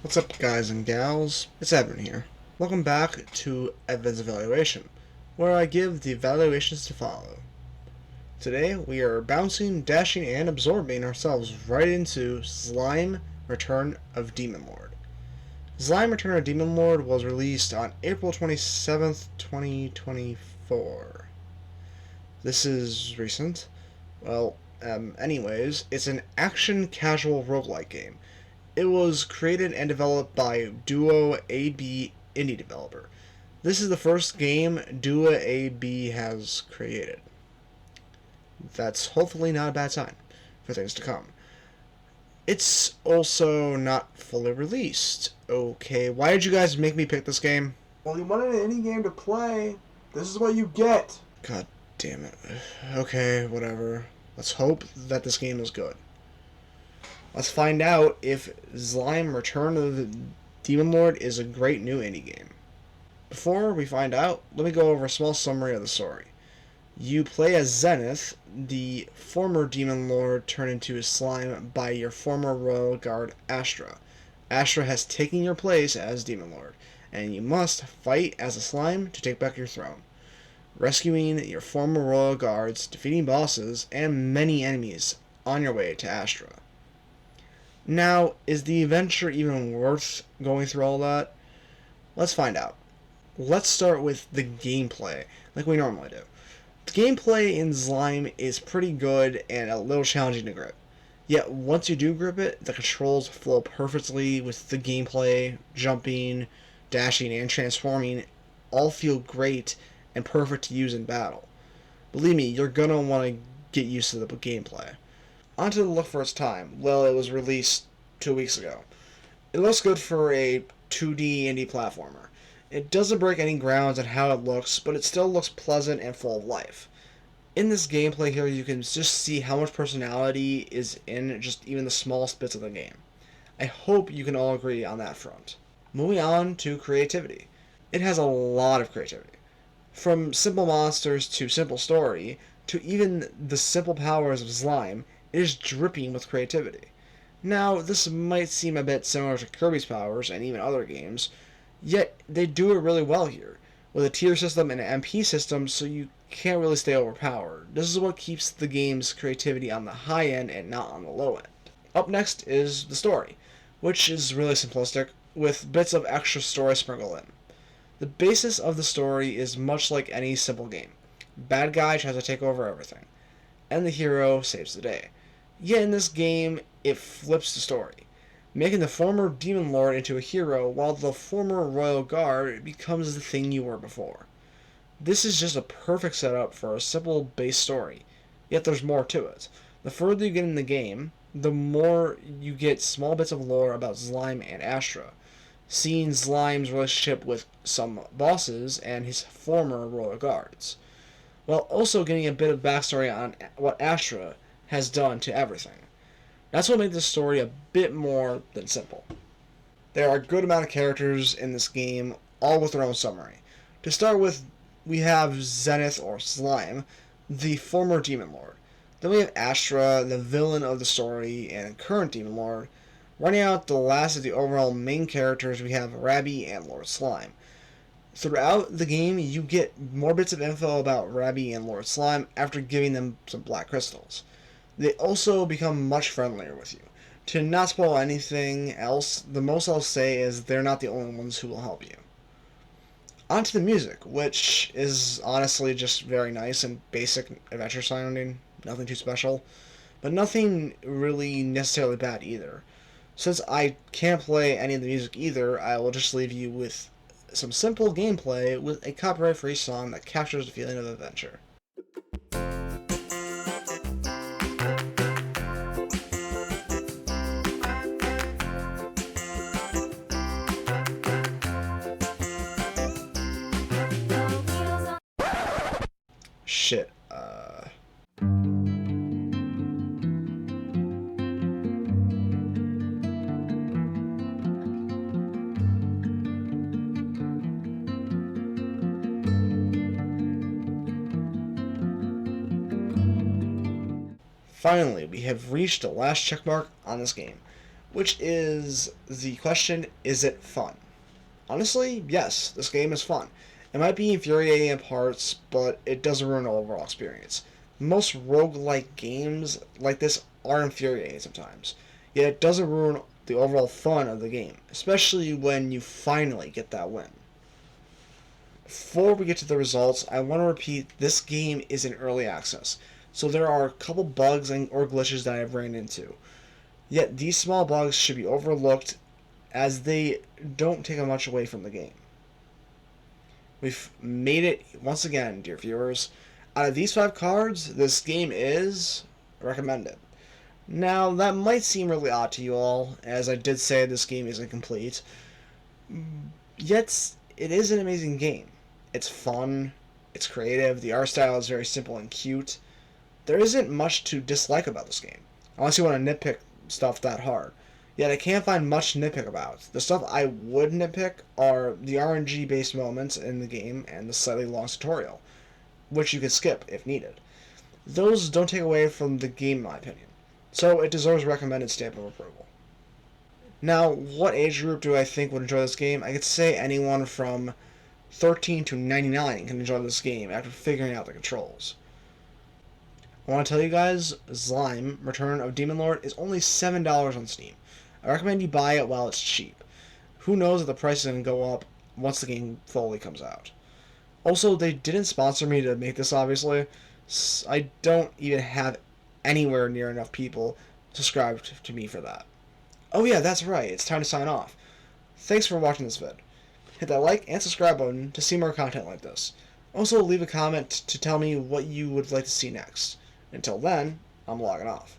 What's up, guys and gals? It's Edvin here. Welcome back to Edvin's Evaluation, where I give the evaluations to follow. Today, we are bouncing, dashing, and absorbing ourselves right into Zlime Return of Demon Lord. Zlime Return of Demon Lord was released on April 27th, 2024. This is recent. Anyways, it's an action casual roguelike game. It was created and developed by Duo AB indie developer. This is the first game Duo AB has created. That's hopefully not a bad sign for things to come. It's also not fully released. Okay, why did you guys make me pick this game? Well, you wanted an indie game to play. This is what you get. God damn it. Okay, whatever. Let's hope that this game is good. Let's find out if Zlime Return of the Demon Lord is a great new indie game. Before we find out, let me go over a small summary of the story. You play as Zenith, the former Demon Lord turned into a slime by your former royal guard Astra. Astra has taken your place as Demon Lord, and you must fight as a slime to take back your throne, rescuing your former royal guards, defeating bosses, and many enemies on your way to Astra. Now, is the adventure even worth going through all that? Let's find out. Let's start with the gameplay, like we normally do. The gameplay in Zlime is pretty good and a little challenging to grip. Yet, once you do grip it, the controls flow perfectly with the gameplay, jumping, dashing, and transforming all feel great and perfect to use in battle. Believe me, you're gonna want to get used to the gameplay. Onto the look for its time. Well, it was released 2 weeks ago. It looks good for a 2D indie platformer. It doesn't break any grounds on how it looks, but it still looks pleasant and full of life. In this gameplay here, you can just see how much personality is in just even the smallest bits of the game. I hope you can all agree on that front. Moving on to creativity. It has a lot of creativity. From simple monsters to simple story, to even the simple powers of Zlime, it is dripping with creativity. Now, this might seem a bit similar to Kirby's powers and even other games, yet they do it really well here, with a tier system and an MP system, so you can't really stay overpowered. This is what keeps the game's creativity on the high end and not on the low end. Up next is the story, which is really simplistic, with bits of extra story sprinkled in. The basis of the story is much like any simple game. Bad guy tries to take over everything, and the hero saves the day. Yet in this game, it flips the story, making the former Demon Lord into a hero while the former Royal Guard becomes the thing you were before. This is just a perfect setup for a simple base story, yet there's more to it. The further you get in the game, the more you get small bits of lore about Zlime and Astra, seeing Zlime's relationship with some bosses and his former Royal Guards, while also getting a bit of backstory on what Astra has done to everything. That's what makes this story a bit more than simple. There are a good amount of characters in this game, all with their own summary. To start with, we have Zenith, or Zlime, the former Demon Lord. Then we have Astra, the villain of the story and current Demon Lord. Running out the last of the overall main characters, we have Rabby and Lord Slime. Throughout the game, you get more bits of info about Rabby and Lord Slime after giving them some black crystals. They also become much friendlier with you. To not spoil anything else, the most I'll say is they're not the only ones who will help you. On to the music, which is honestly just very nice and basic adventure sounding, nothing too special, but nothing really necessarily bad either. Since I can't play any of the music either, I will just leave you with some simple gameplay with a copyright-free song that captures the feeling of adventure. Shit, Finally, we have reached the last checkmark on this game. which is the question, is it fun? Honestly, yes, this game is fun. It might be infuriating at parts, but it doesn't ruin the overall experience. Most roguelike games like this are infuriating sometimes, yet it doesn't ruin the overall fun of the game, especially when you finally get that win. Before we get to the results, I want to repeat this game is in early access, so there are a couple bugs or glitches that I've ran into. Yet these small bugs should be overlooked as they don't take much away from the game. We've made it once again, dear viewers. Out of these 5 cards, this game is recommended. Now, that might seem really odd to you all, as I did say this game isn't complete, yet it is an amazing game. It's fun, it's creative, the art style is very simple and cute. There isn't much to dislike about this game, unless you want to nitpick stuff that hard. Yet I can't find much to nitpick about. The stuff I would nitpick are the RNG based moments in the game and the slightly long tutorial, which you can skip if needed. Those don't take away from the game in my opinion, so it deserves recommended stamp of approval. Now, what age group do I think would enjoy this game? I could say anyone from 13 to 99 can enjoy this game after figuring out the controls. I want to tell you guys, Zlime, Return of Demon Lord, is only $7 on Steam. I recommend you buy it while it's cheap. Who knows if the price is going to go up once the game fully comes out. Also, they didn't sponsor me to make this, obviously. I don't even have anywhere near enough people subscribed to me for that. Oh yeah, that's right, it's time to sign off. Thanks for watching this vid. Hit that like and subscribe button to see more content like this. Also, leave a comment to tell me what you would like to see next. Until then, I'm logging off.